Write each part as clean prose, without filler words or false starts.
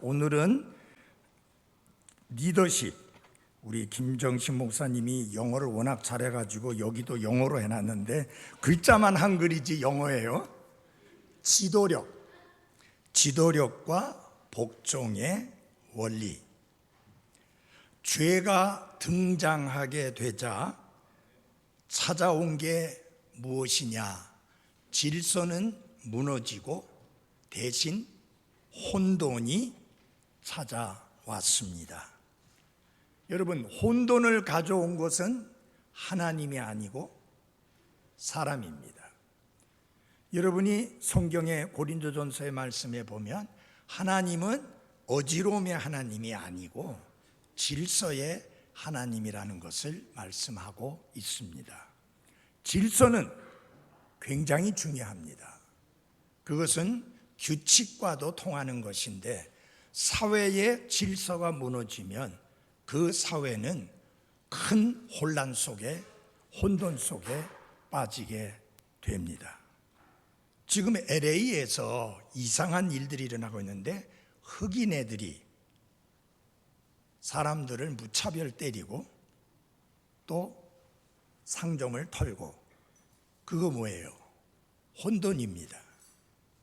오늘은 리더십. 우리 김정신 목사님이 영어를 워낙 잘해가지고 여기도 영어로 해놨는데 글자만 한글이지 영어예요. 지도력과 복종의 원리. 죄가 등장하게 되자 찾아온 게 무엇이냐? 질서는 무너지고 대신 혼돈이 찾아왔습니다. 여러분, 혼돈을 가져온 것은 하나님이 아니고 사람입니다. 여러분이 성경의 고린도전서의 말씀에 보면 하나님은 어지러움의 하나님이 아니고 질서의 하나님이라는 것을 말씀하고 있습니다. 질서는 굉장히 중요합니다. 그것은 규칙과도 통하는 것인데 사회의 질서가 무너지면 그 사회는 큰 혼란 속에, 혼돈 속에 빠지게 됩니다. 지금 LA에서 이상한 일들이 일어나고 있는데 흑인 애들이 사람들을 무차별 때리고 또 상점을 털고, 그거 뭐예요? 혼돈입니다.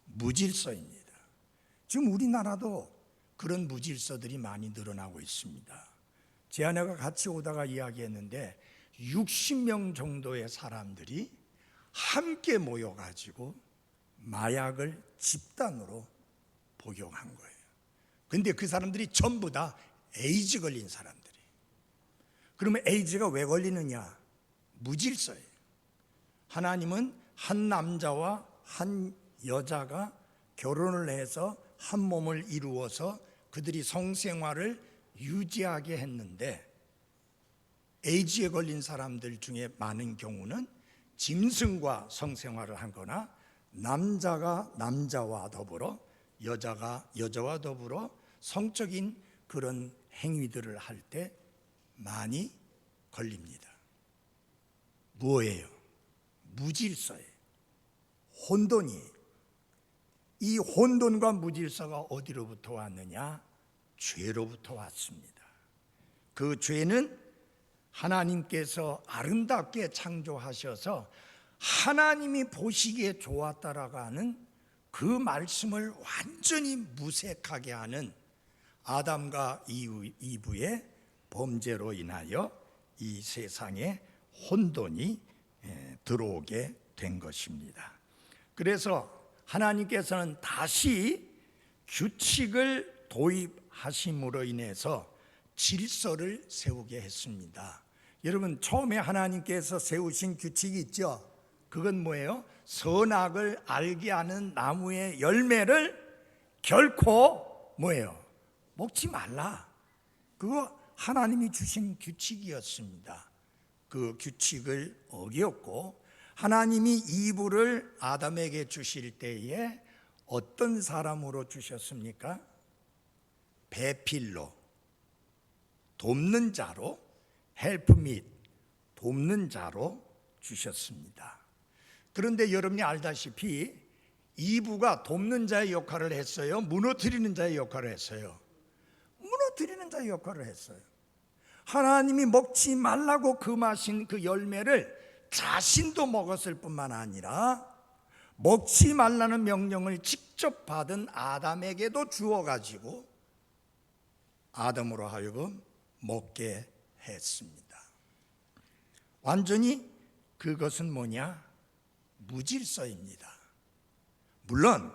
무질서입니다. 지금 우리나라도 그런 무질서들이 많이 늘어나고 있습니다. 제 아내가 같이 오다가 이야기했는데 60명 정도의 사람들이 함께 모여가지고 마약을 집단으로 복용한 거예요. 근데 그 사람들이 전부 다 에이즈 걸린 사람들이. 그러면 에이즈가 왜 걸리느냐? 무질서예요. 하나님은 한 남자와 한 여자가 결혼을 해서 한 몸을 이루어서 그들이 성생활을 유지하게 했는데 에이즈에 걸린 사람들 중에 많은 경우는 짐승과 성생활을 하거나 남자가 남자와 더불어 여자가 여자와 더불어 성적인 그런 행위들을 할 때 많이 걸립니다. 뭐예요? 무질서예요. 혼돈이에요. 이 혼돈과 무질서가 어디로부터 왔느냐? 죄로부터 왔습니다. 그 죄는 하나님께서 아름답게 창조하셔서 하나님이 보시기에 좋았다라고 하는 그 말씀을 완전히 무색하게 하는 아담과 이브의 범죄로 인하여 이 세상에 혼돈이 들어오게 된 것입니다. 그래서 하나님께서는 다시 규칙을 도입하심으로 인해서 질서를 세우게 했습니다. 여러분, 처음에 하나님께서 세우신 규칙이 있죠. 그건 뭐예요? 선악을 알게 하는 나무의 열매를 결코 뭐예요? 먹지 말라. 그거 하나님이 주신 규칙이었습니다. 그 규칙을 어겼고 하나님이 이브를 아담에게 주실 때에 어떤 사람으로 주셨습니까? 배필로, 돕는 자로, 헬프 밋, 돕는 자로 주셨습니다. 그런데 여러분이 알다시피 이브가 돕는 자의 역할을 했어요? 무너뜨리는 자의 역할을 했어요? 무너뜨리는 자의 역할을 했어요. 하나님이 먹지 말라고 금하신 그 열매를 자신도 먹었을 뿐만 아니라 먹지 말라는 명령을 직접 받은 아담에게도 주어가지고 아담으로 하여금 먹게 했습니다. 완전히 그것은 뭐냐? 무질서입니다. 물론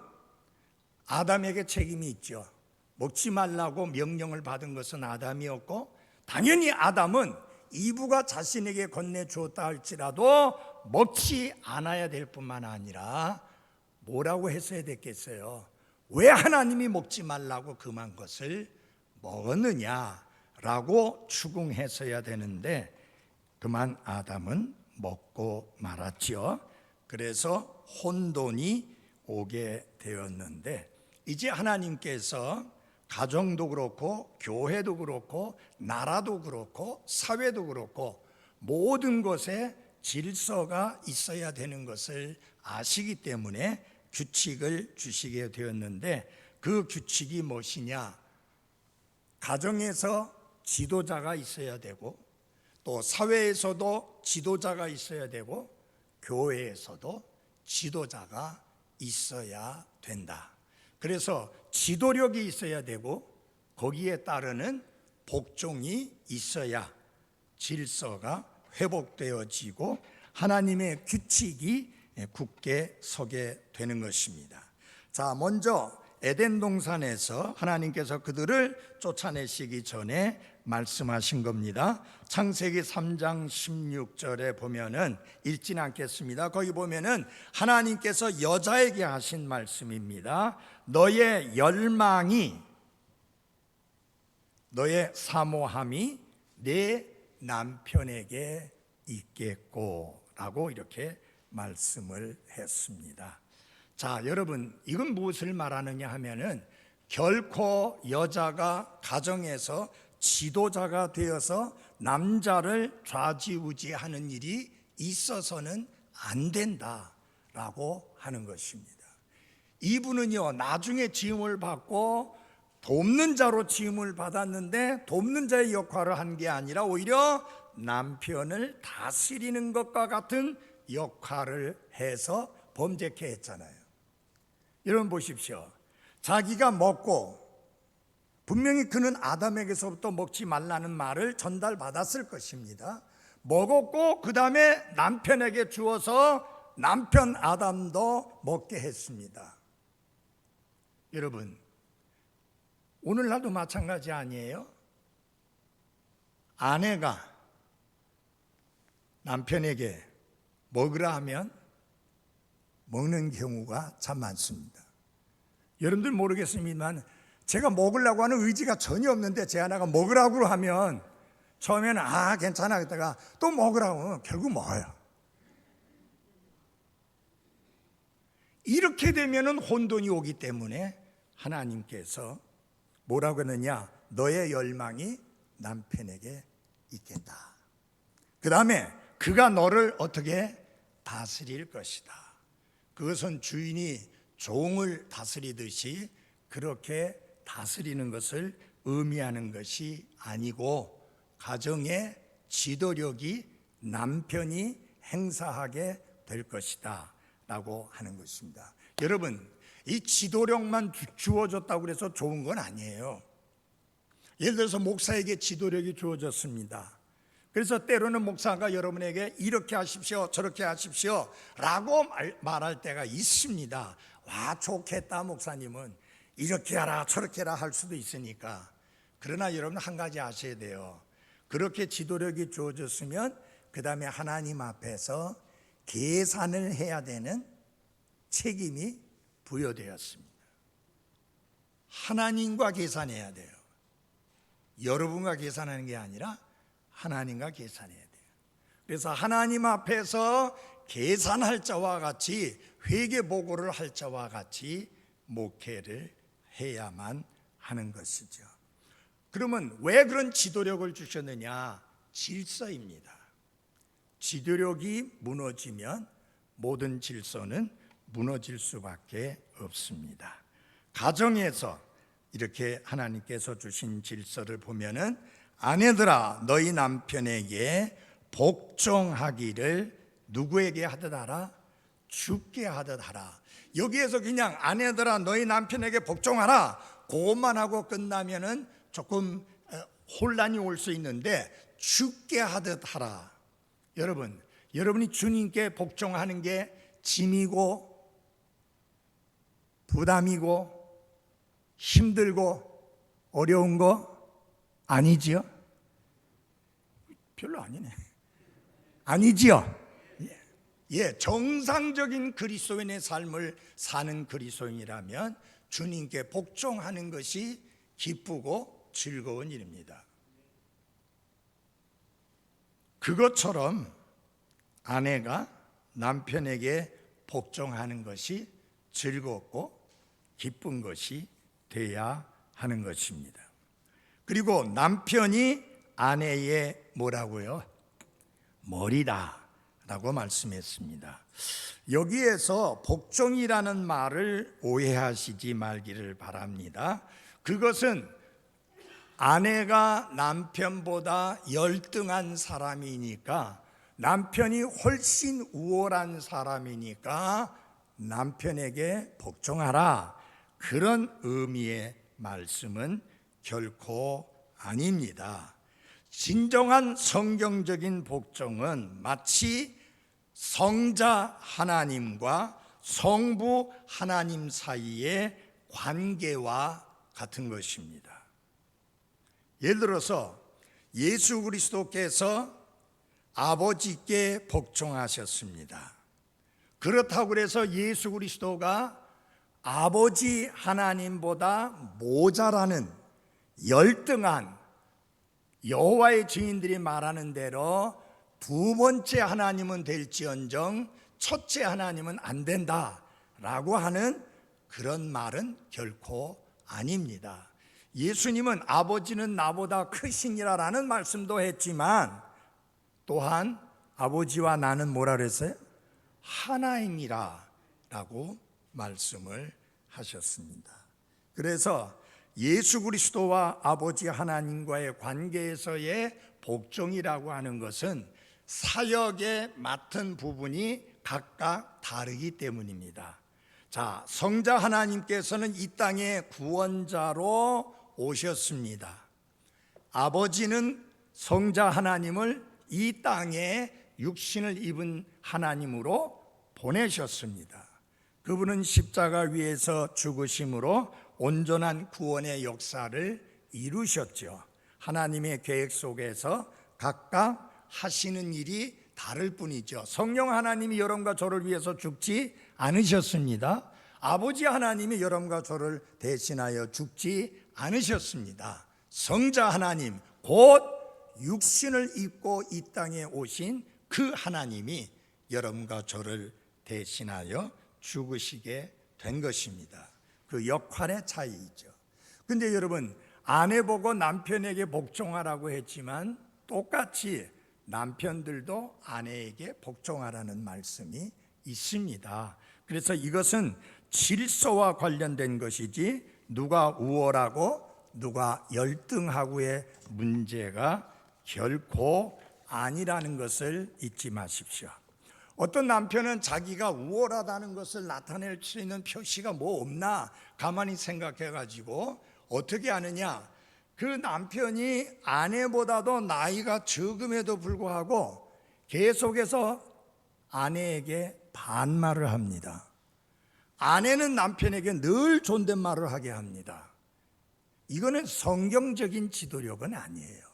아담에게 책임이 있죠. 먹지 말라고 명령을 받은 것은 아담이었고 당연히 아담은 이브가 자신에게 건네주었다 할지라도 먹지 않아야 될 뿐만 아니라 뭐라고 했어야 됐겠어요? 왜 하나님이 먹지 말라고 금한 것을 먹었느냐라고 추궁했어야 되는데 그만 아담은 먹고 말았죠. 그래서 혼돈이 오게 되었는데 이제 하나님께서 가정도 그렇고 교회도 그렇고 나라도 그렇고 사회도 그렇고 모든 것에 질서가 있어야 되는 것을 아시기 때문에 규칙을 주시게 되었는데 그 규칙이 무엇이냐? 가정에서 지도자가 있어야 되고, 또 사회에서도 지도자가 있어야 되고, 교회에서도 지도자가 있어야 된다. 그래서 지도력이 있어야 되고, 거기에 따르는 복종이 있어야 질서가 회복되어지고 하나님의 규칙이 굳게 서게 되는 것입니다. 자, 먼저 에덴 동산에서 하나님께서 그들을 쫓아내시기 전에 말씀하신 겁니다. 창세기 3장 16절에 보면은, 읽진 않겠습니다. 거기 보면은 하나님께서 여자에게 하신 말씀입니다. 너의 열망이, 너의 사모함이 내 남편에게 있겠고 라고 이렇게 말씀을 했습니다. 자, 여러분, 이건 무엇을 말하느냐 하면은 결코 여자가 가정에서 지도자가 되어서 남자를 좌지우지하는 일이 있어서는 안 된다라고 하는 것입니다. 이분은요, 나중에 지음을 받고 돕는 자로 지음을 받았는데 돕는 자의 역할을 한 게 아니라 오히려 남편을 다스리는 것과 같은 역할을 해서 범죄케 했잖아요. 여러분 보십시오. 자기가 먹고, 분명히 그는 아담에게서부터 먹지 말라는 말을 전달받았을 것입니다. 먹었고 그 다음에 남편에게 주어서 남편 아담도 먹게 했습니다. 여러분, 오늘날도 마찬가지 아니에요? 아내가 남편에게 먹으라 하면 먹는 경우가 참 많습니다. 여러분들 모르겠습니다만 제가 먹으려고 하는 의지가 전혀 없는데 제 아내가 먹으라고 하면 처음에는 괜찮아 그러다가 또 먹으라고 하면 결국 먹어요. 이렇게 되면은 혼돈이 오기 때문에 하나님께서 뭐라고 하느냐, 너의 열망이 남편에게 있겠다. 그 다음에 그가 너를 어떻게 다스릴 것이다. 그것은 주인이 종을 다스리듯이 그렇게 다스리는 것을 의미하는 것이 아니고, 가정의 지도력이 남편이 행사하게 될 것이다 라고 하는 것입니다. 여러분, 이 지도력만 주어졌다고 해서 좋은 건 아니에요. 예를 들어서 목사에게 지도력이 주어졌습니다. 그래서 때로는 목사가 여러분에게 이렇게 하십시오, 저렇게 하십시오 라고 말할 때가 있습니다. 와, 좋겠다, 목사님은 이렇게 하라 저렇게 하라 할 수도 있으니까. 그러나 여러분 한 가지 아셔야 돼요. 그렇게 지도력이 주어졌으면 그 다음에 하나님 앞에서 계산을 해야 되는 책임이 부여되었습니다. 하나님과 계산해야 돼요. 여러분과 계산하는 게 아니라 하나님과 계산해야 돼요. 그래서 하나님 앞에서 계산할 자와 같이, 회개 보고를 할 자와 같이 목회를 해야만 하는 것이죠. 그러면 왜 그런 지도력을 주셨느냐? 질서입니다. 지도력이 무너지면 모든 질서는 무너질 수밖에 없습니다. 가정에서 이렇게 하나님께서 주신 질서를 보면은, 아내들아 너희 남편에게 복종하기를 누구에게 하듯 하라? 주께 하듯 하라. 여기에서 그냥 아내들아 너희 남편에게 복종하라 그것만 하고 끝나면은 조금 혼란이 올 수 있는데, 주께 하듯 하라. 여러분, 여러분이 주님께 복종하는 게 짐이고 부담이고 힘들고 어려운 거 아니지요? 별로 아니네. 아니지요? 예, 정상적인 그리스도인의 삶을 사는 그리스도인이라면 주님께 복종하는 것이 기쁘고 즐거운 일입니다. 그것처럼 아내가 남편에게 복종하는 것이 즐겁고 기쁜 것이 돼야 하는 것입니다. 그리고 남편이 아내의 뭐라고요? 머리다 라고 말씀했습니다. 여기에서 복종이라는 말을 오해하시지 말기를 바랍니다. 그것은 아내가 남편보다 열등한 사람이니까, 남편이 훨씬 우월한 사람이니까 남편에게 복종하라, 그런 의미의 말씀은 결코 아닙니다. 진정한 성경적인 복종은 마치 성자 하나님과 성부 하나님 사이의 관계와 같은 것입니다. 예를 들어서 예수 그리스도께서 아버지께 복종하셨습니다. 그렇다고 해서 예수 그리스도가 아버지 하나님보다 모자라는 열등한, 여호와의 증인들이 말하는 대로 두 번째 하나님은 될지언정 첫째 하나님은 안 된다라고 하는 그런 말은 결코 아닙니다. 예수님은 아버지는 나보다 크시니라라는 말씀도 했지만, 또한 아버지와 나는 뭐라 그랬어요? 하나이니라 라고 말씀을 하셨습니다. 그래서 예수 그리스도와 아버지 하나님과의 관계에서의 복종이라고 하는 것은 사역에 맡은 부분이 각각 다르기 때문입니다. 자, 성자 하나님께서는 이 땅에 구원자로 오셨습니다. 아버지는 성자 하나님을 이 땅에 육신을 입은 하나님으로 보내셨습니다. 그분은 십자가 위에서 죽으심으로 온전한 구원의 역사를 이루셨죠. 하나님의 계획 속에서 각각 하시는 일이 다를 뿐이죠. 성령 하나님이 여러분과 저를 위해서 죽지 않으셨습니다. 아버지 하나님이 여러분과 저를 대신하여 죽지 않으셨습니다. 성자 하나님, 곧 육신을 입고 이 땅에 오신 그 하나님이 여러분과 저를 대신하여 죽으시게 된 것입니다. 그 역할의 차이이죠. 근데 여러분, 아내 보고 남편에게 복종하라고 했지만 똑같이 남편들도 아내에게 복종하라는 말씀이 있습니다. 그래서 이것은 질서와 관련된 것이지 누가 우월하고 누가 열등하고의 문제가 결코 아니라는 것을 잊지 마십시오. 어떤 남편은 자기가 우월하다는 것을 나타낼 수 있는 표시가 뭐 없나 가만히 생각해가지고 어떻게 하느냐, 그 남편이 아내보다도 나이가 적음에도 불구하고 계속해서 아내에게 반말을 합니다. 아내는 남편에게 늘 존댓말을 하게 합니다. 이거는 성경적인 지도력은 아니에요.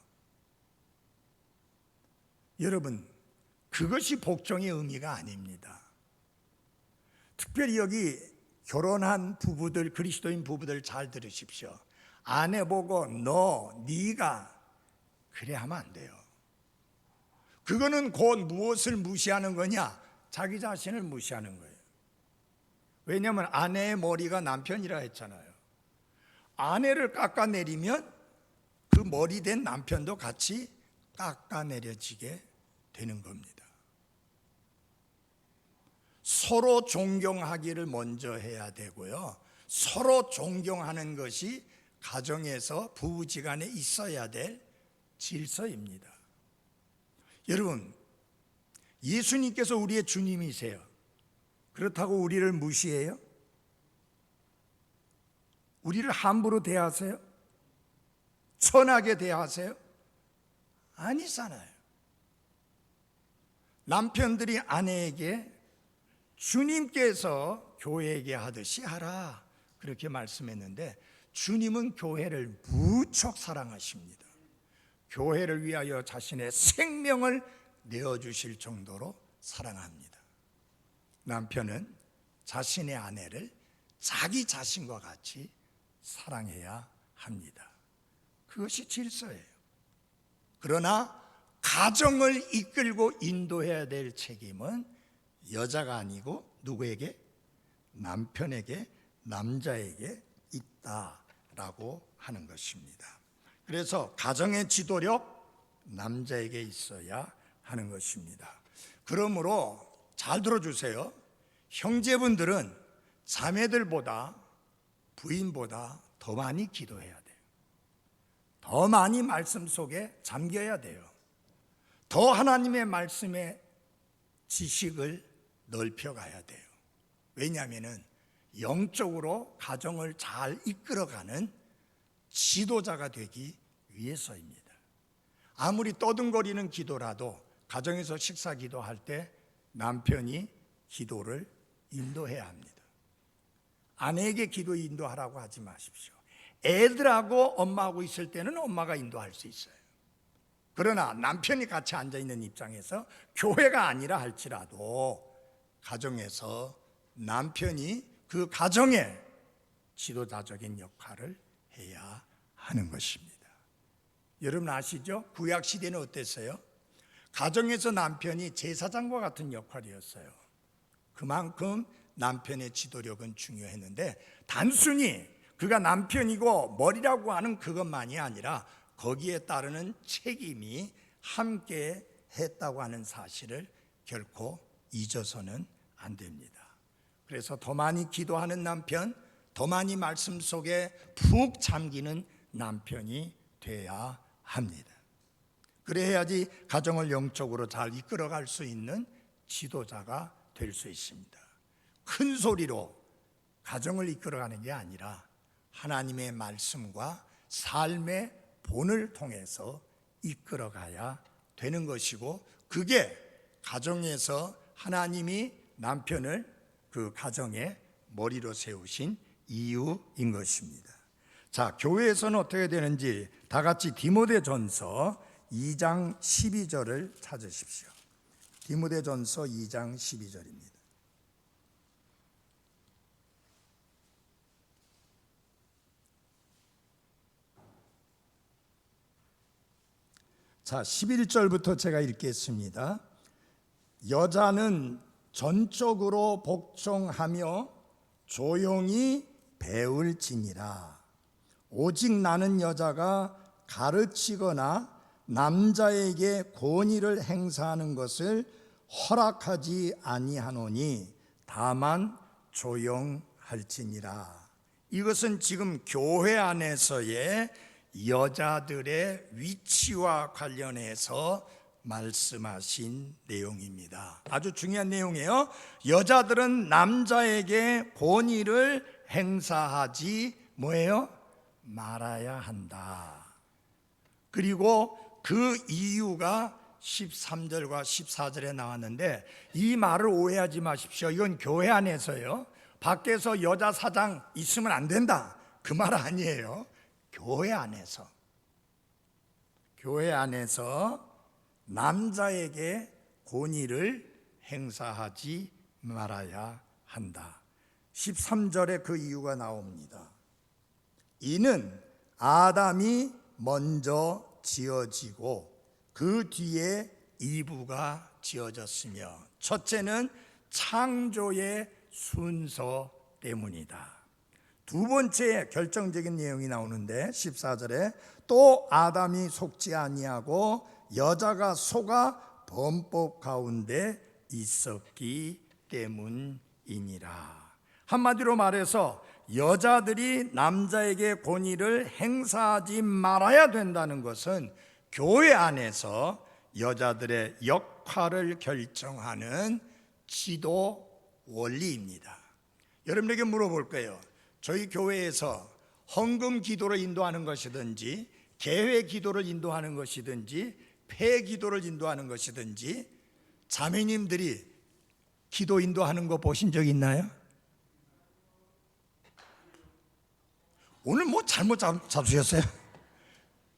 여러분, 그것이 복종의 의미가 아닙니다. 특별히 여기 결혼한 부부들, 그리스도인 부부들 잘 들으십시오. 아내 보고 네가 그래 하면 안 돼요. 그거는 곧 무엇을 무시하는 거냐? 자기 자신을 무시하는 거예요. 왜냐하면 아내의 머리가 남편이라 했잖아요. 아내를 깎아내리면 그 머리 된 남편도 같이 깎아내려지게 되는 겁니다. 서로 존경하기를 먼저 해야 되고요. 서로 존경하는 것이 가정에서 부부지간에 있어야 될 질서입니다. 여러분, 예수님께서 우리의 주님이세요. 그렇다고 우리를 무시해요? 우리를 함부로 대하세요? 천하게 대하세요? 아니잖아요. 남편들이 아내에게 주님께서 교회에게 하듯이 하라, 그렇게 말씀했는데, 주님은 교회를 무척 사랑하십니다. 교회를 위하여 자신의 생명을 내어주실 정도로 사랑합니다. 남편은 자신의 아내를 자기 자신과 같이 사랑해야 합니다. 그것이 질서예요. 그러나 가정을 이끌고 인도해야 될 책임은 여자가 아니고 누구에게? 남편에게, 남자에게 있다라고 하는 것입니다. 그래서 가정의 지도력, 남자에게 있어야 하는 것입니다. 그러므로 잘 들어주세요. 형제분들은 자매들보다, 부인보다 더 많이 기도해야 돼요. 더 많이 말씀 속에 잠겨야 돼요. 더 하나님의 말씀의 지식을 넓혀가야 돼요. 왜냐하면 영적으로 가정을 잘 이끌어가는 지도자가 되기 위해서입니다. 아무리 떠든거리는 기도라도 가정에서 식사 기도할 때 남편이 기도를 인도해야 합니다. 아내에게 기도 인도하라고 하지 마십시오. 애들하고 엄마하고 있을 때는 엄마가 인도할 수 있어요. 그러나 남편이 같이 앉아있는 입장에서 교회가 아니라 할지라도 가정에서 남편이 그 가정의 지도자적인 역할을 해야 하는 것입니다. 여러분 아시죠? 구약 시대는 어땠어요? 가정에서 남편이 제사장과 같은 역할이었어요. 그만큼 남편의 지도력은 중요했는데 단순히 그가 남편이고 머리라고 하는 그것만이 아니라 거기에 따르는 책임이 함께 했다고 하는 사실을 결코 잊어서는 안 됩니다. 그래서 더 많이 기도하는 남편, 더 많이 말씀 속에 푹 잠기는 남편이 돼야 합니다. 그래야지 가정을 영적으로 잘 이끌어갈 수 있는 지도자가 될 수 있습니다. 큰 소리로 가정을 이끌어가는 게 아니라 하나님의 말씀과 삶의 본을 통해서 이끌어가야 되는 것이고, 그게 가정에서 하나님이 남편을 그 가정의 머리로 세우신 이유인 것입니다. 자, 교회에서는 어떻게 되는지 다 같이 디모데전서 2장 12절을 찾으십시오. 디모데전서 2장 12절입니다. 자, 11절부터 제가 읽겠습니다. 여자는 전적으로 복종하며 조용히 배울지니라. 오직 나는 여자가 가르치거나 남자에게 권위를 행사하는 것을 허락하지 아니하노니 다만 조용할지니라. 이것은 지금 교회 안에서의 여자들의 위치와 관련해서 말씀하신 내용입니다. 아주 중요한 내용이에요. 여자들은 남자에게 권위를 행사하지 뭐예요? 말아야 한다. 그리고 그 이유가 13절과 14절에 나왔는데, 이 말을 오해하지 마십시오. 이건 교회 안에서요, 밖에서 여자 사장 있으면 안 된다, 그 말 아니에요. 교회 안에서 남자에게 권위를 행사하지 말아야 한다. 13절에 그 이유가 나옵니다. 이는 아담이 먼저 지어지고 그 뒤에 이브가 지어졌으며 첫째는 창조의 순서 때문이다. 두 번째 결정적인 내용이 나오는데 14절에 또 아담이 속지 아니하고 여자가 속아 범법 가운데 있었기 때문이니라. 한마디로 말해서 여자들이 남자에게 권위를 행사하지 말아야 된다는 것은 교회 안에서 여자들의 역할을 결정하는 지도 원리입니다. 여러분에게 물어볼 거예요. 저희 교회에서 헌금 기도를 인도하는 것이든지 개회 기도를 인도하는 것이든지 폐 기도를 인도하는 것이든지 자매님들이 기도 인도하는 거 보신 적 있나요? 오늘 뭐 잘못 잡수셨어요?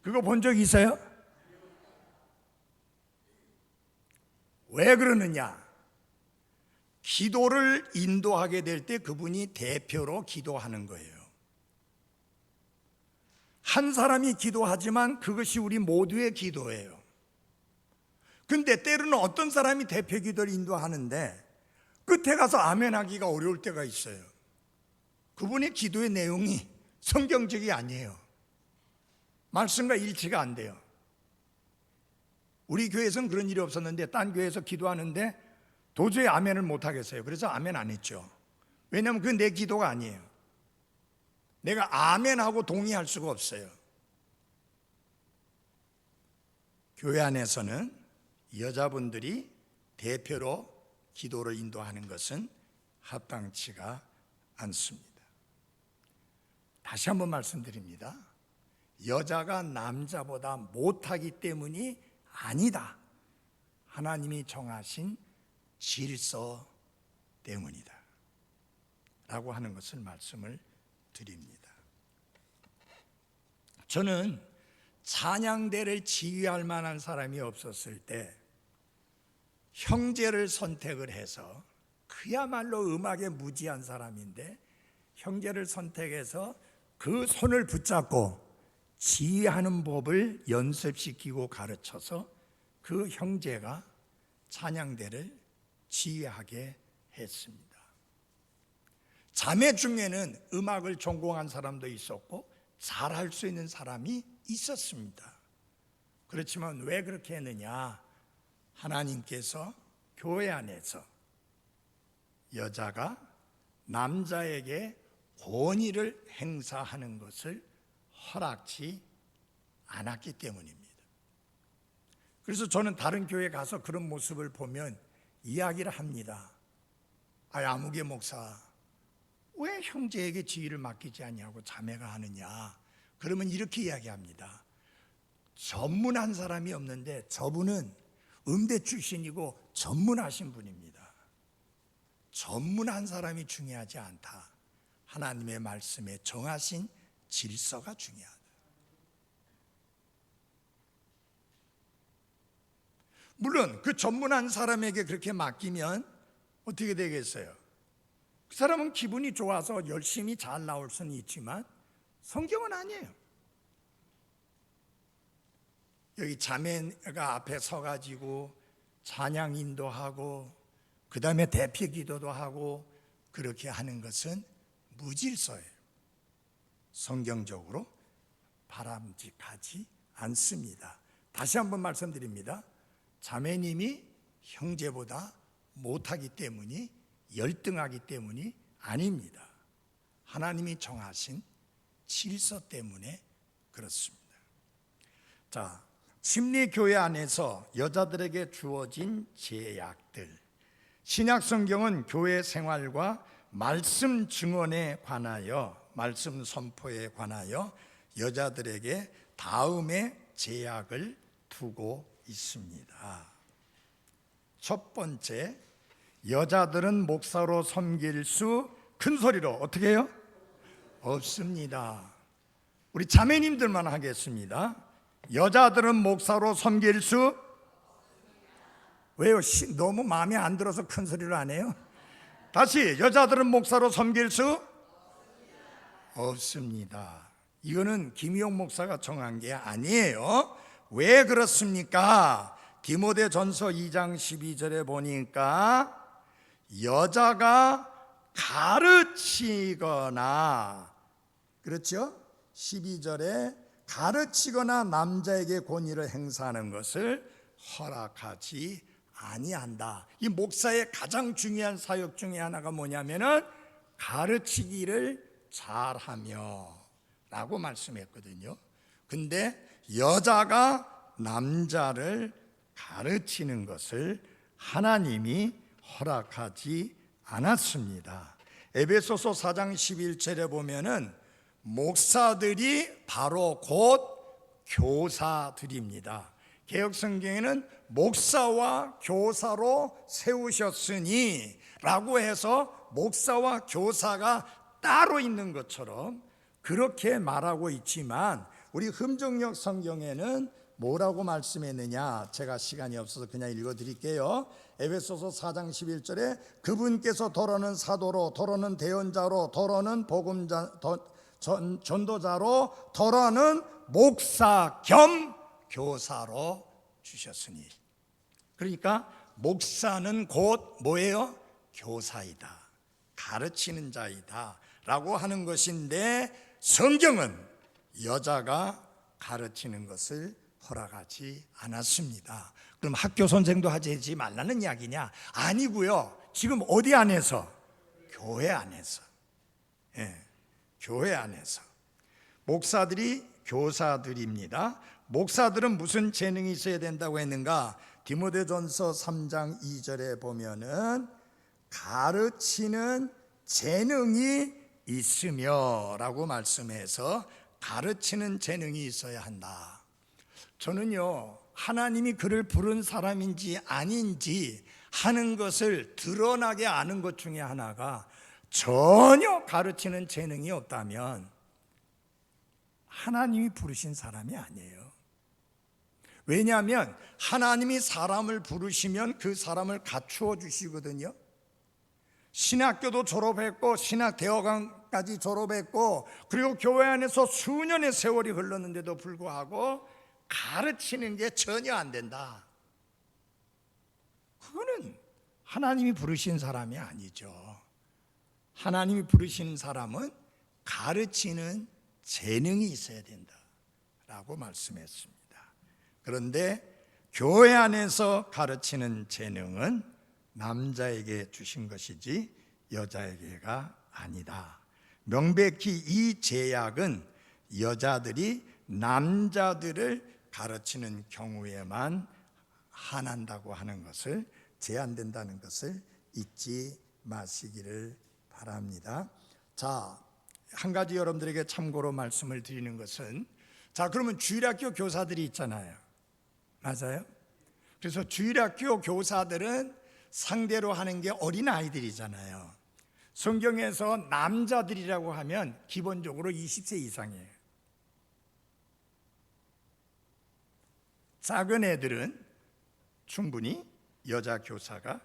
그거 본 적 있어요? 왜 그러느냐? 기도를 인도하게 될 때 그분이 대표로 기도하는 거예요. 한 사람이 기도하지만 그것이 우리 모두의 기도예요. 근데 때로는 어떤 사람이 대표 기도를 인도하는데 끝에 가서 아멘 하기가 어려울 때가 있어요. 그분의 기도의 내용이 성경적이 아니에요. 말씀과 일치가 안 돼요. 우리 교회에서는 그런 일이 없었는데 딴 교회에서 기도하는데 도저히 아멘을 못 하겠어요. 그래서 아멘 안 했죠. 왜냐하면 그건 내 기도가 아니에요. 내가 아멘하고 동의할 수가 없어요. 교회 안에서는 여자분들이 대표로 기도를 인도하는 것은 합당치가 않습니다. 다시 한번 말씀드립니다. 여자가 남자보다 못하기 때문이 아니다. 하나님이 정하신 질서 때문이다 라고 하는 것을 말씀을 드립니다. 저는 찬양대를 지휘할 만한 사람이 없었을 때 형제를 선택을 해서, 그야말로 음악에 무지한 사람인데 형제를 선택해서 그 손을 붙잡고 지휘하는 법을 연습시키고 가르쳐서 그 형제가 찬양대를 지휘하게 했습니다. 자매 중에는 음악을 전공한 사람도 있었고 잘할 수 있는 사람이 있었습니다. 그렇지만 왜 그렇게 했느냐? 하나님께서 교회 안에서 여자가 남자에게 권위를 행사하는 것을 허락지 않았기 때문입니다. 그래서 저는 다른 교회 가서 그런 모습을 보면 이야기를 합니다. 아무개 목사, 왜 형제에게 지휘를 맡기지 않냐고 자매가 하느냐? 그러면 이렇게 이야기합니다. 전문한 사람이 없는데 저분은 음대 출신이고 전문하신 분입니다. 전문한 사람이 중요하지 않다. 하나님의 말씀에 정하신 질서가 중요하다. 물론 그 전문한 사람에게 그렇게 맡기면 어떻게 되겠어요? 그 사람은 기분이 좋아서 열심히 잘 나올 수는 있지만 성경은 아니에요. 여기 자매가 앞에 서가지고 찬양 인도하고 그 다음에 대표 기도도 하고 그렇게 하는 것은 무질서예요. 성경적으로 바람직하지 않습니다. 다시 한번 말씀드립니다. 자매님이 형제보다 못하기 때문이, 열등하기 때문이 아닙니다. 하나님이 정하신 질서 때문에 그렇습니다. 자, 침례교회 안에서 여자들에게 주어진 제약들, 신약 성경은 교회 생활과 말씀 증언에 관하여, 말씀 선포에 관하여 여자들에게 다음의 제약을 두고 있습니다. 첫 번째, 여자들은 목사로 섬길 수, 큰 소리로 어떻게 해요? 없습니다. 우리 자매님들만 하겠습니다. 여자들은 목사로 섬길 수, 왜요? 너무 마음에 안 들어서 큰 소리로 안 해요? 다시, 여자들은 목사로 섬길 수 없습니다. 이거는 김희용 목사가 정한 게 아니에요. 왜 그렇습니까? 디모데전서 2장 12절에 보니까 여자가 가르치거나, 그렇죠? 12절에 가르치거나 남자에게 권위를 행사하는 것을 허락하지 아니한다. 이 목사의 가장 중요한 사역 중에 하나가 뭐냐면은 가르치기를 잘하며 라고 말씀했거든요. 근데 여자가 남자를 가르치는 것을 하나님이 허락하지 않았습니다. 에베소서 4장 11절에 보면은 목사들이 바로 곧 교사들입니다. 개역성경에는 목사와 교사로 세우셨으니 라고 해서 목사와 교사가 따로 있는 것처럼 그렇게 말하고 있지만, 우리 흠정역 성경에는 뭐라고 말씀했느냐? 제가 시간이 없어서 그냥 읽어드릴게요. 에베소서 4장 11절에 그분께서 더러는 사도로, 더러는 대언자로, 더러는 전도자로, 더러는 목사 겸 교사로 주셨으니. 그러니까 목사는 곧 뭐예요? 교사이다, 가르치는 자이다 라고 하는 것인데, 성경은 여자가 가르치는 것을 허락하지 않았습니다. 그럼 학교 선생도 하지 말라는 이야기냐? 아니고요. 지금 어디 안에서? 교회 안에서. 교회 안에서 목사들이 교사들입니다. 목사들은 무슨 재능이 있어야 된다고 했는가? 디모데전서 3장 2절에 보면은 가르치는 재능이 있으며 라고 말씀해서 가르치는 재능이 있어야 한다. 저는요, 하나님이 그를 부른 사람인지 아닌지 하는 것을 드러나게 아는 것 중에 하나가 전혀 가르치는 재능이 없다면 하나님이 부르신 사람이 아니에요. 왜냐하면 하나님이 사람을 부르시면 그 사람을 갖추어 주시거든요. 신학교도 졸업했고 신학대학원까지 졸업했고 그리고 교회 안에서 수년의 세월이 흘렀는데도 불구하고 가르치는 게 전혀 안 된다. 그거는 하나님이 부르신 사람이 아니죠. 하나님이 부르시는 사람은 가르치는 재능이 있어야 된다라고 말씀했습니다. 그런데 교회 안에서 가르치는 재능은 남자에게 주신 것이지 여자에게가 아니다. 명백히 이 제약은 여자들이 남자들을 가르치는 경우에만 한한다고 하는 것을, 제한된다는 것을 잊지 마시기를 바랍니다. 자, 한 가지 여러분들에게 참고로 말씀을 드리는 것은, 자, 그러면 주일학교 교사들이 있잖아요. 맞아요? 그래서 주일학교 교사들은 상대로 하는 게 어린아이들이잖아요. 성경에서 남자들이라고 하면 기본적으로 20세 이상이에요. 작은 애들은 충분히 여자 교사가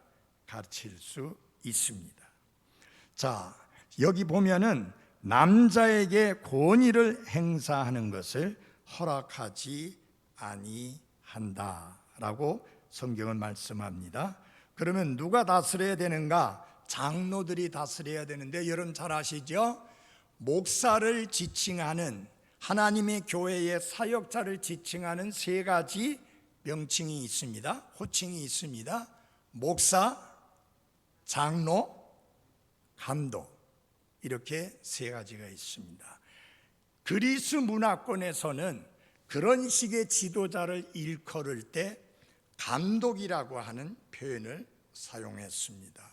가르칠 수 있습니다. 자, 여기 보면은 남자에게 권위를 행사하는 것을 허락하지 아니한다라고 성경은 말씀합니다. 그러면 누가 다스려야 되는가? 장로들이 다스려야 되는데, 여러분 잘 아시죠? 목사를 지칭하는, 하나님의 교회의 사역자를 지칭하는 세 가지 명칭이 있습니다. 호칭이 있습니다. 목사, 장로, 감독, 이렇게 세 가지가 있습니다. 그리스 문화권에서는 그런 식의 지도자를 일컬을 때 감독이라고 하는 표현을 사용했습니다.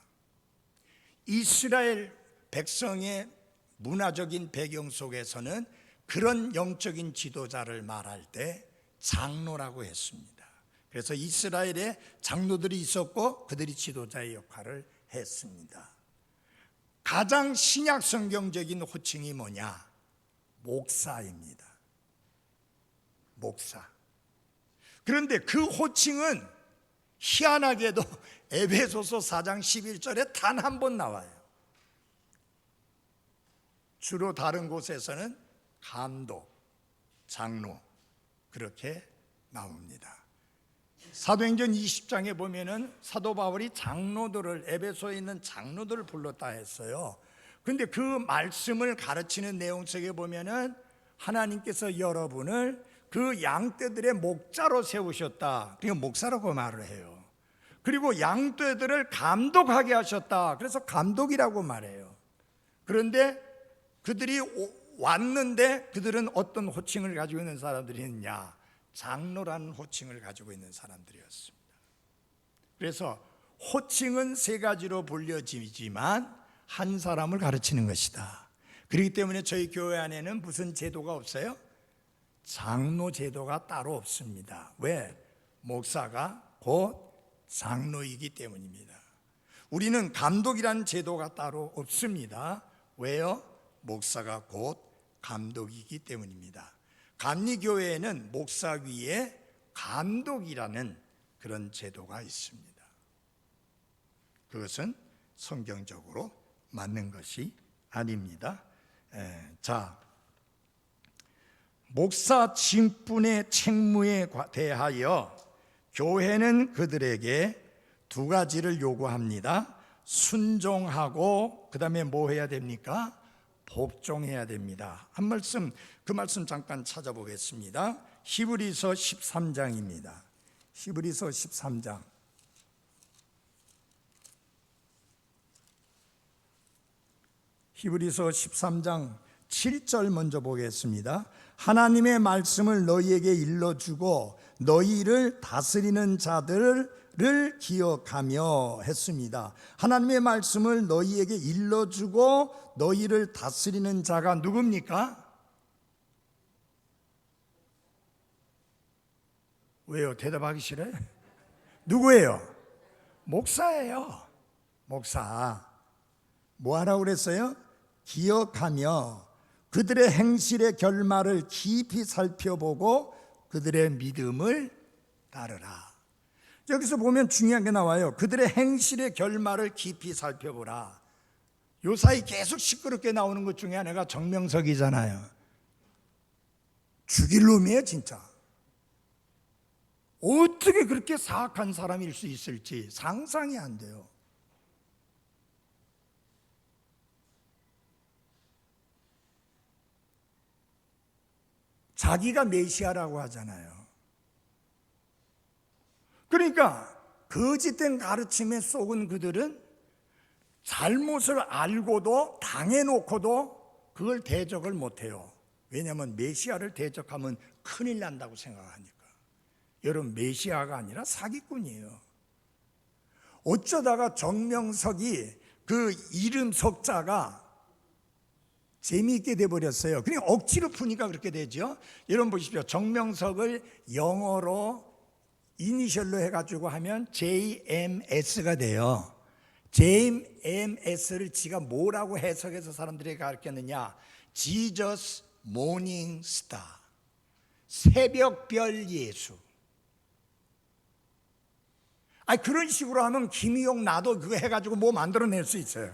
이스라엘 백성의 문화적인 배경 속에서는 그런 영적인 지도자를 말할 때 장로라고 했습니다. 그래서 이스라엘에 장로들이 있었고 그들이 지도자의 역할을 했습니다. 가장 신약 성경적인 호칭이 뭐냐? 목사입니다. 목사. 그런데 그 호칭은 희한하게도 에베소서 4장 11절에 단 한 번 나와요. 주로 다른 곳에서는 감독, 장로 그렇게 나옵니다. 사도행전 20장에 보면은 사도 바울이 장로들을, 에베소에 있는 장로들을 불렀다 했어요. 그런데 그 말씀을 가르치는 내용 속에 보면은 하나님께서 여러분을 그 양떼들의 목자로 세우셨다. 그러니까 목사라고 말을 해요. 그리고 양떼들을 감독하게 하셨다. 그래서 감독이라고 말해요. 그런데 그들이 왔는데 그들은 어떤 호칭을 가지고 있는 사람들이었냐? 장로라는 호칭을 가지고 있는 사람들이었습니다. 그래서 호칭은 세 가지로 불려지지만 한 사람을 가르치는 것이다. 그렇기 때문에 저희 교회 안에는 무슨 제도가 없어요? 장로 제도가 따로 없습니다. 왜? 목사가 곧 장로이기 때문입니다. 우리는 감독이라는 제도가 따로 없습니다. 왜요? 목사가 곧 감독이기 때문입니다. 감리교회에는 목사 위에 감독이라는 그런 제도가 있습니다. 그것은 성경적으로 맞는 것이 아닙니다. 자, 목사 직분의 책무에 대하여 교회는 그들에게 두 가지를 요구합니다. 순종하고 그 다음에 뭐 해야 됩니까? 복종해야 됩니다. 그 말씀 잠깐 찾아보겠습니다. 히브리서 13장입니다. 히브리서 13장. 히브리서 13장 7절 먼저 보겠습니다. 하나님의 말씀을 너희에게 일러주고 너희를 다스리는 자들을 기억하며 했습니다. 하나님의 말씀을 너희에게 일러주고 너희를 다스리는 자가 누굽니까? 왜요? 대답하기 싫어요? 누구예요? 목사예요. 목사. 뭐 하라고 그랬어요? 기억하며 그들의 행실의 결말을 깊이 살펴보고 그들의 믿음을 따르라. 여기서 보면 중요한 게 나와요. 그들의 행실의 결말을 깊이 살펴보라. 요 사이 계속 시끄럽게 나오는 것 중에 하나가 정명석이잖아요. 죽일 놈이에요 진짜. 어떻게 그렇게 사악한 사람일 수 있을지 상상이 안 돼요. 자기가 메시아라고 하잖아요. 그러니까 거짓된 가르침에 속은 그들은 잘못을 알고도 당해놓고도 그걸 대적을 못해요. 왜냐하면 메시아를 대적하면 큰일 난다고 생각하니까. 여러분, 메시아가 아니라 사기꾼이에요. 어쩌다가 정명석이 그 이름 석자가 재미있게 돼버렸어요. 그냥 억지로 푸니까 그렇게 되죠. 여러분 보십시오. 정명석을 영어로 이니셜로 해가지고 하면 JMS가 돼요. JMS를 지가 뭐라고 해석해서 사람들에게 가르쳤느냐? Jesus Morning Star, 새벽별 예수. 아니, 그런 식으로 하면 김희용 나도 그거 해가지고 뭐 만들어낼 수 있어요.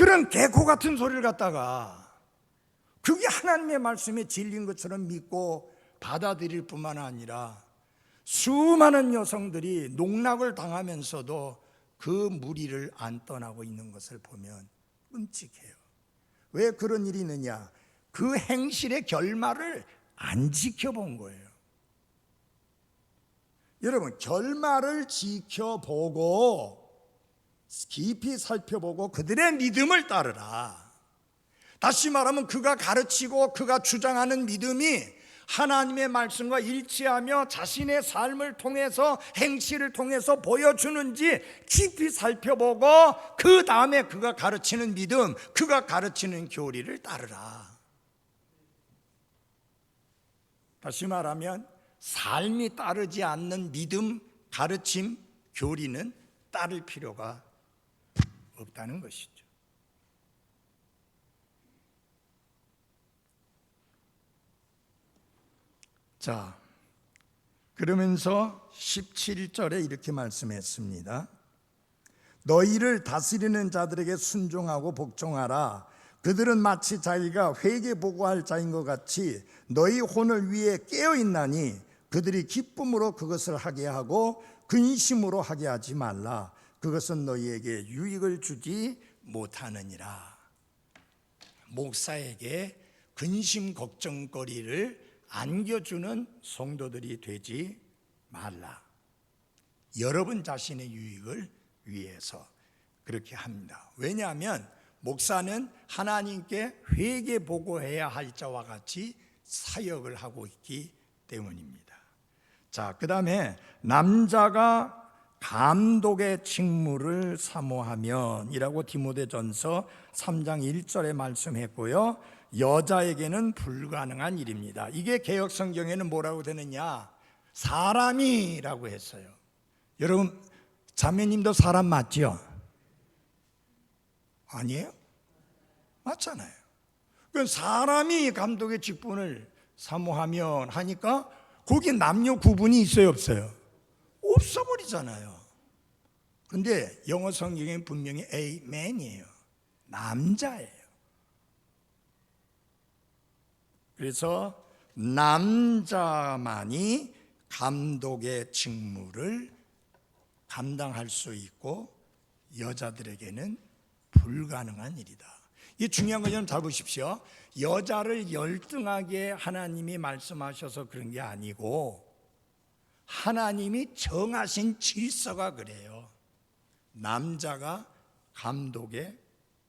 그런 개코 같은 소리를 갖다가 그게 하나님의 말씀에 진리인 것처럼 믿고 받아들일 뿐만 아니라 수많은 여성들이 농락을 당하면서도 그 무리를 안 떠나고 있는 것을 보면 끔찍해요. 왜 그런 일이 있느냐? 그 행실의 결말을 안 지켜본 거예요. 여러분, 결말을 지켜보고 깊이 살펴보고 그들의 믿음을 따르라. 다시 말하면 그가 가르치고 그가 주장하는 믿음이 하나님의 말씀과 일치하며 자신의 삶을 통해서 행실을 통해서 보여주는지 깊이 살펴보고 그 다음에 그가 가르치는 믿음, 그가 가르치는 교리를 따르라. 다시 말하면 삶이 따르지 않는 믿음, 가르침, 교리는 따를 필요가 없다는 것이죠. 자, 그러면서 17절에 이렇게 말씀했습니다. 너희를 다스리는 자들에게 순종하고 복종하라. 그들은 마치 자기가 회개 보고할 자인 것 같이 너희 혼을 위해 깨어있나니 그들이 기쁨으로 그것을 하게 하고 근심으로 하게 하지 말라. 그것은 너희에게 유익을 주지 못하느니라. 목사에게 근심 걱정거리를 안겨주는 성도들이 되지 말라. 여러분 자신의 유익을 위해서 그렇게 합니다. 왜냐하면 목사는 하나님께 회개 보고해야 할 자와 같이 사역을 하고 있기 때문입니다. 자, 그 다음에 남자가 감독의 직무를 사모하면 이라고 디모데전서 3장 1절에 말씀했고요. 여자에게는 불가능한 일입니다. 이게 개역 성경에는 뭐라고 되느냐? 사람이라고 했어요. 여러분, 자매님도 사람 맞죠? 아니에요? 맞잖아요. 그 사람이 감독의 직분을 사모하면 하니까 거기 남녀 구분이 있어요, 없어요? 없어버리잖아요. 근데 영어 성경엔 분명히 a man이에요. 남자예요. 그래서 남자만이 감독의 직무를 감당할 수 있고 여자들에게는 불가능한 일이다. 이 중요한 거 좀 잘 보십시오. 여자를 열등하게 하나님이 말씀하셔서 그런 게 아니고 하나님이 정하신 질서가 그래요. 남자가 감독의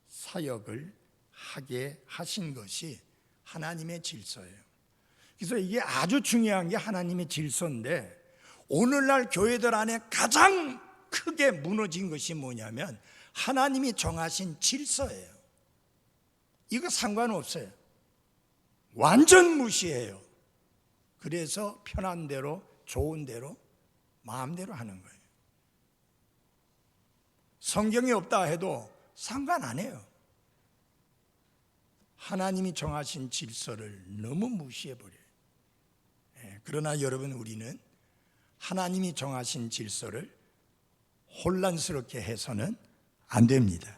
사역을 하게 하신 것이 하나님의 질서예요. 그래서 이게 아주 중요한 게 하나님의 질서인데, 오늘날 교회들 안에 가장 크게 무너진 것이 뭐냐면 하나님이 정하신 질서예요. 이거 상관없어요. 완전 무시해요. 그래서 편한 대로, 좋은 대로, 마음대로 하는 거예요. 성경이 없다 해도 상관 안 해요. 하나님이 정하신 질서를 너무 무시해버려요. 그러나 여러분, 우리는 하나님이 정하신 질서를 혼란스럽게 해서는 안 됩니다.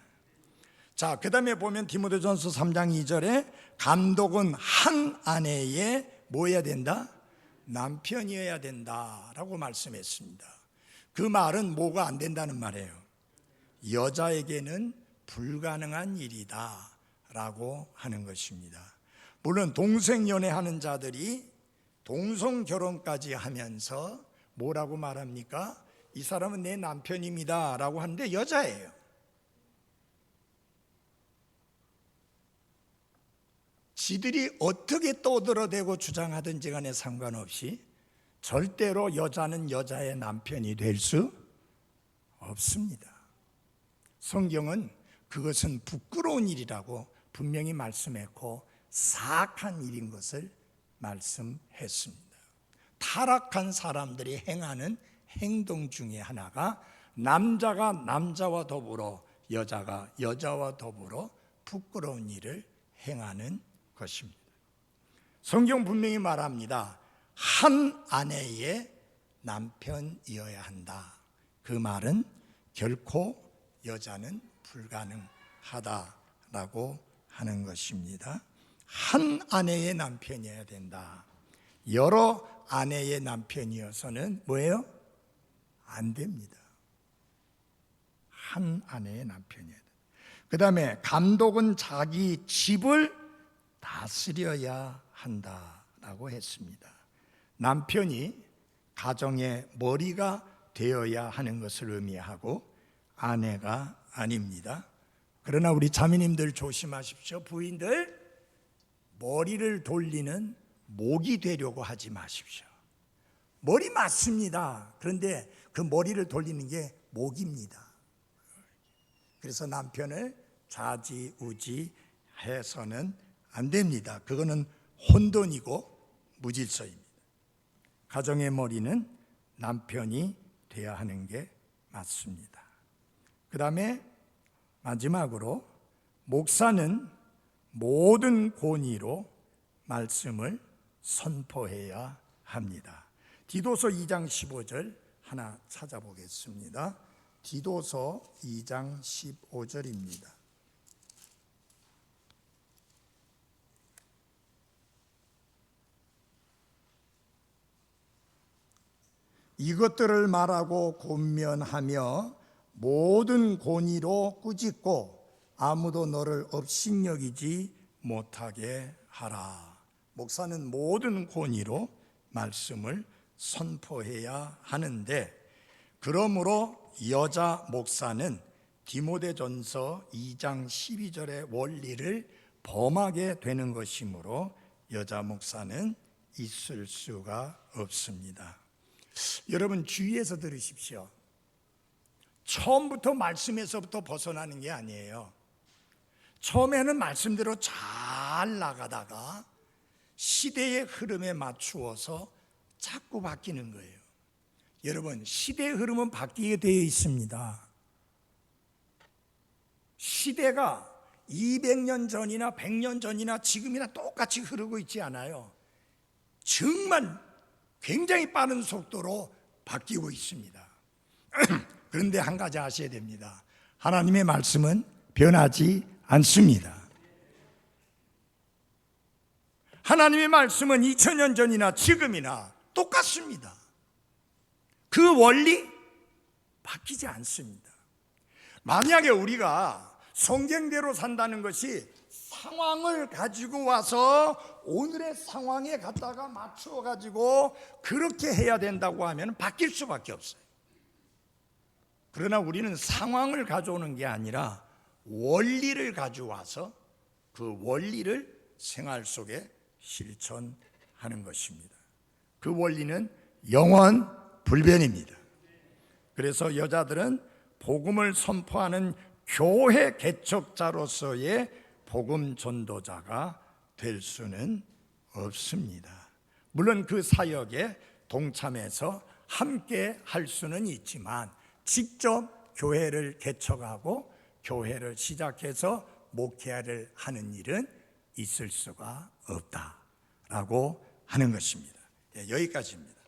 자, 그 다음에 보면 디모데전서 3장 2절에 감독은 한 아내의 뭐 해야 된다? 남편이어야 된다라고 말씀했습니다. 그 말은 뭐가 안 된다는 말이에요. 여자에게는 불가능한 일이다 라고 하는 것입니다. 물론 동성연애하는 자들이 동성결혼까지 하면서 뭐라고 말합니까? 이 사람은 내 남편입니다 라고 하는데 여자예요. 지들이 어떻게 떠들어대고 주장하든지 간에 상관없이 절대로 여자는 여자의 남편이 될 수 없습니다. 성경은 그것은 부끄러운 일이라고 분명히 말씀했고 사악한 일인 것을 말씀했습니다. 타락한 사람들이 행하는 행동 중에 하나가 남자가 남자와 더불어, 여자가 여자와 더불어 부끄러운 일을 행하는 것입니다. 성경 분명히 말합니다. 한 아내의 남편이어야 한다. 그 말은 결코 여자는 불가능하다라고 하는 것입니다. 한 아내의 남편이어야 된다. 여러 아내의 남편이어서는 뭐예요? 안 됩니다. 한 아내의 남편이어야 된다. 그 다음에 감독은 자기 집을 다스려야 한다라고 했습니다. 남편이 가정의 머리가 되어야 하는 것을 의미하고 아내가 아닙니다. 그러나 우리 자매님들 조심하십시오. 부인들, 머리를 돌리는 목이 되려고 하지 마십시오. 머리 맞습니다. 그런데 그 머리를 돌리는 게 목입니다. 그래서 남편을 좌지우지해서는 안 됩니다. 그거는 혼돈이고 무질서입니다. 가정의 머리는 남편이 되어야 하는 게 맞습니다. 그 다음에 마지막으로 목사는 모든 권위로 말씀을 선포해야 합니다. 디도서 2장 15절 하나 찾아보겠습니다. 디도서 2장 15절입니다. 이것들을 말하고 권면하며 모든 권위로 꾸짖고 아무도 너를 업신여기지 못하게 하라. 목사는 모든 권위로 말씀을 선포해야 하는데, 그러므로 여자 목사는 디모데전서 2장 12절의 원리를 범하게 되는 것이므로 여자 목사는 있을 수가 없습니다. 여러분 주의해서 들으십시오. 처음부터 말씀에서부터 벗어나는 게 아니에요. 처음에는 말씀대로 잘 나가다가 시대의 흐름에 맞추어서 자꾸 바뀌는 거예요. 여러분, 시대의 흐름은 바뀌게 되어 있습니다. 시대가 200년 전이나 100년 전이나 지금이나 똑같이 흐르고 있지 않아요. 정말 굉장히 빠른 속도로 바뀌고 있습니다. 그런데 한 가지 아셔야 됩니다. 하나님의 말씀은 변하지 않습니다. 하나님의 말씀은 2000년 전이나 지금이나 똑같습니다. 그 원리 바뀌지 않습니다. 만약에 우리가 성경대로 산다는 것이 상황을 가지고 와서 오늘의 상황에 갖다가 맞추어 가지고 그렇게 해야 된다고 하면 바뀔 수밖에 없어요. 그러나 우리는 상황을 가져오는 게 아니라 원리를 가져와서 그 원리를 생활 속에 실천하는 것입니다. 그 원리는 영원 불변입니다. 그래서 여자들은 복음을 선포하는 교회 개척자로서의 복음 전도자가 될 수는 없습니다. 물론 그 사역에 동참해서 함께 할 수는 있지만 직접 교회를 개척하고 교회를 시작해서 목회를 하는 일은 있을 수가 없다라고 하는 것입니다. 여기까지입니다.